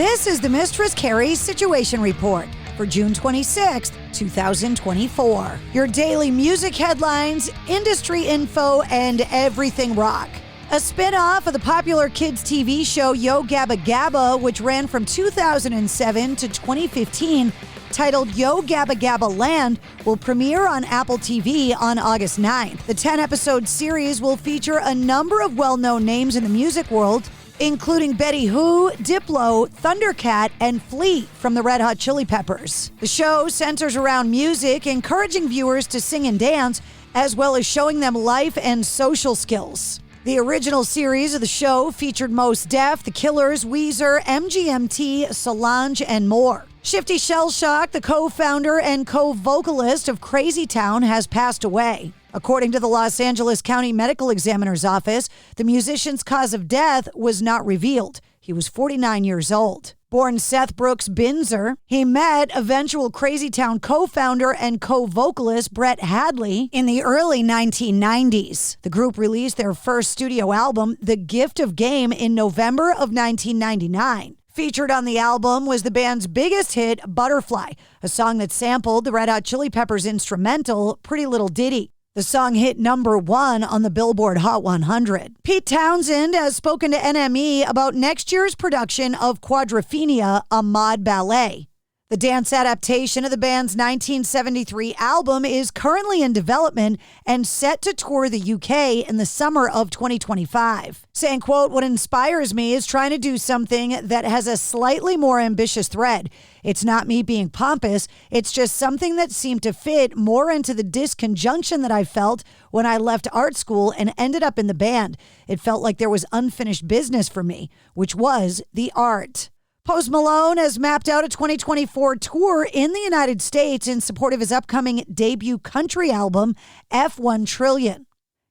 This is the Mistress Carrie Situation Report for June 26, 2024. Your daily music headlines, industry info, and everything rock. A spin-off of the popular kids' TV show Yo Gabba Gabba, which ran from 2007 to 2015, titled Yo Gabba Gabba Land, will premiere on Apple TV on August 9th. The 10-episode series will feature a number of well-known names in the music world, including Betty Who, Diplo, Thundercat, and Flea from the Red Hot Chili Peppers. The show centers around music, encouraging viewers to sing and dance, as well as showing them life and social skills. The original series of the show featured Mos Def, The Killers, Weezer, MGMT, Solange, and more. Shifty Shellshock, the co-founder and co-vocalist of Crazy Town, has passed away. According to the Los Angeles County Medical Examiner's Office, the musician's cause of death was not revealed. He was 49 years old. Born Seth Brooks Binzer, he met eventual Crazy Town co-founder and co-vocalist Brett Hadley in the early 1990s. The group released their first studio album, The Gift of Game, in November of 1999. Featured on the album was the band's biggest hit, Butterfly, a song that sampled the Red Hot Chili Peppers instrumental, Pretty Little Ditty. The song hit number 1 on the Billboard Hot 100. Pete Townsend has spoken to NME about next year's production of Quadrophenia, a mod ballet. The dance adaptation of the band's 1973 album is currently in development and set to tour the UK in the summer of 2025. Saying, quote, "What inspires me is trying to do something that has a slightly more ambitious thread. It's not me being pompous. It's just something that seemed to fit more into the disconjunction that I felt when I left art school and ended up in the band. It felt like there was unfinished business for me, which was the art." Post Malone has mapped out a 2024 tour in the United States in support of his upcoming debut country album, F1 Trillion.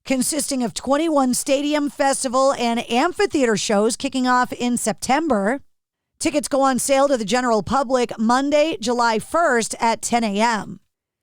Consisting of 21 stadium, festival, and amphitheater shows kicking off in September. Tickets go on sale to the general public Monday, July 1st at 10 a.m.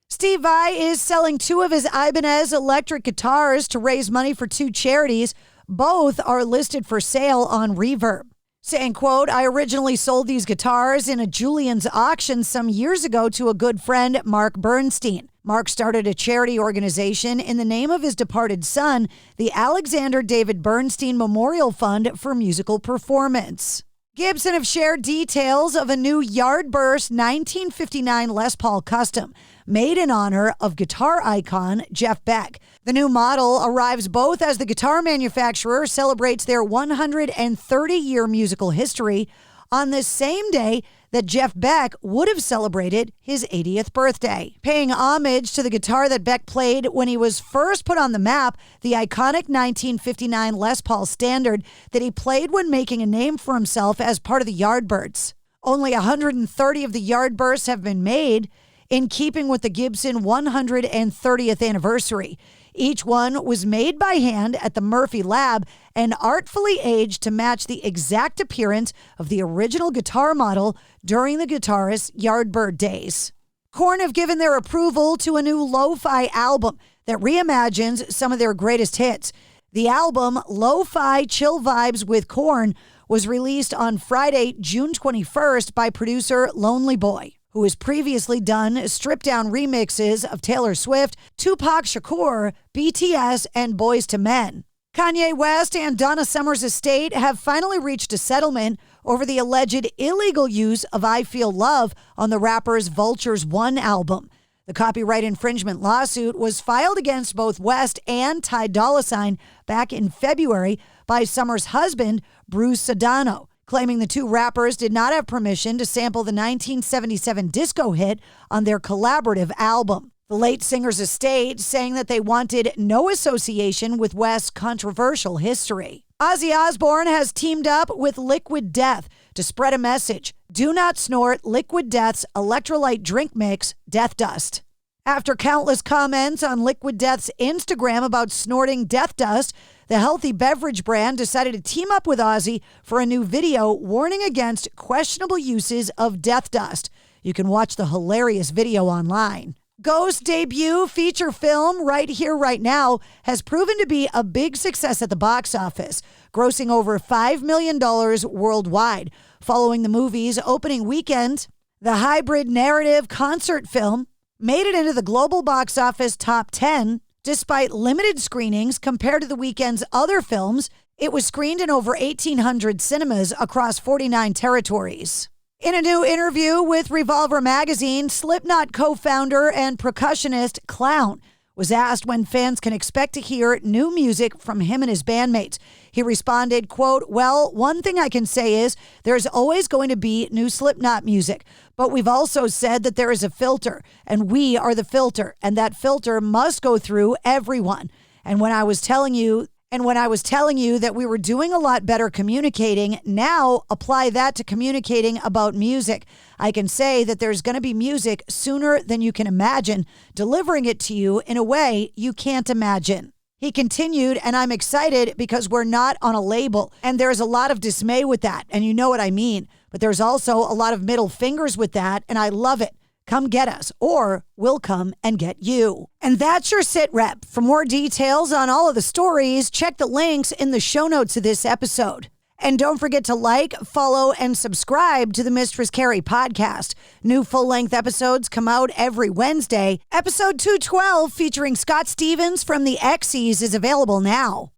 Steve Vai is selling 2 of his Ibanez electric guitars to raise money for 2 charities. Both are listed for sale on Reverb. Saying, quote, "I originally sold these guitars in a Julian's auction some years ago to a good friend, Mark Bernstein. Mark started a charity organization in the name of his departed son, the Alexander David Bernstein Memorial Fund for Musical Performance." Gibson have shared details of a new Yardburst 1959 Les Paul Custom, made in honor of guitar icon Jeff Beck. The new model arrives both as the guitar manufacturer celebrates their 130-year musical history on the same day that Jeff Beck would have celebrated his 80th birthday. Paying homage to the guitar that Beck played when he was first put on the map, the iconic 1959 Les Paul Standard that he played when making a name for himself as part of the Yardbirds. Only 130 of the Yardbursts have been made, in keeping with the Gibson 130th anniversary. Each one was made by hand at the Murphy Lab and artfully aged to match the exact appearance of the original guitar model during the guitarist's Yardbird days. Korn have given their approval to a new lo-fi album that reimagines some of their greatest hits. The album, Lo-Fi Chill Vibes with Korn, was released on Friday, June 21st by producer Lonely Boy, who has previously done stripped-down remixes of Taylor Swift, Tupac Shakur, BTS, and Boyz II Men. Kanye West and Donna Summer's estate have finally reached a settlement over the alleged illegal use of I Feel Love on the rapper's Vulture's One album. The copyright infringement lawsuit was filed against both West and Ty Dolla $ign back in February by Summer's husband, Bruce Sedano, claiming the 2 rappers did not have permission to sample the 1977 disco hit on their collaborative album. The late singer's estate saying that they wanted no association with West's controversial history. Ozzy Osbourne has teamed up with Liquid Death to spread a message. Do not snort Liquid Death's electrolyte drink mix, Death Dust. After countless comments on Liquid Death's Instagram about snorting death dust, the healthy beverage brand decided to team up with Ozzy for a new video warning against questionable uses of death dust. You can watch the hilarious video online. Ghost's debut feature film, Right Here, Right Now, has proven to be a big success at the box office, grossing over $5 million worldwide. following the movie's opening weekend. The hybrid narrative concert film made it into the global box office top 10. Despite limited screenings compared to the weekend's other films, it was screened in over 1,800 cinemas across 49 territories. In a new interview with Revolver magazine, Slipknot co-founder and percussionist Clown was asked when fans can expect to hear new music from him and his bandmates. He responded, quote, "Well, one thing I can say is there's always going to be new Slipknot music, but we've also said that there is a filter, and we are the filter, and that filter must go through everyone. And when I was telling you that we were doing a lot better communicating, now apply that to communicating about music. I can say that there's going to be music sooner than you can imagine, delivering it to you in a way you can't imagine." He continued, "And I'm excited because we're not on a label, and there's a lot of dismay with that, and you know what I mean. But there's also a lot of middle fingers with that, and I love it. Come get us, or we'll come and get you." And that's your sit rep. For more details on all of the stories, check the links in the show notes of this episode. And don't forget to like, follow, and subscribe to the Mistress Carrie Podcast. New full-length episodes come out every Wednesday. Episode 212, featuring Scott Stevens from the X's, is available now.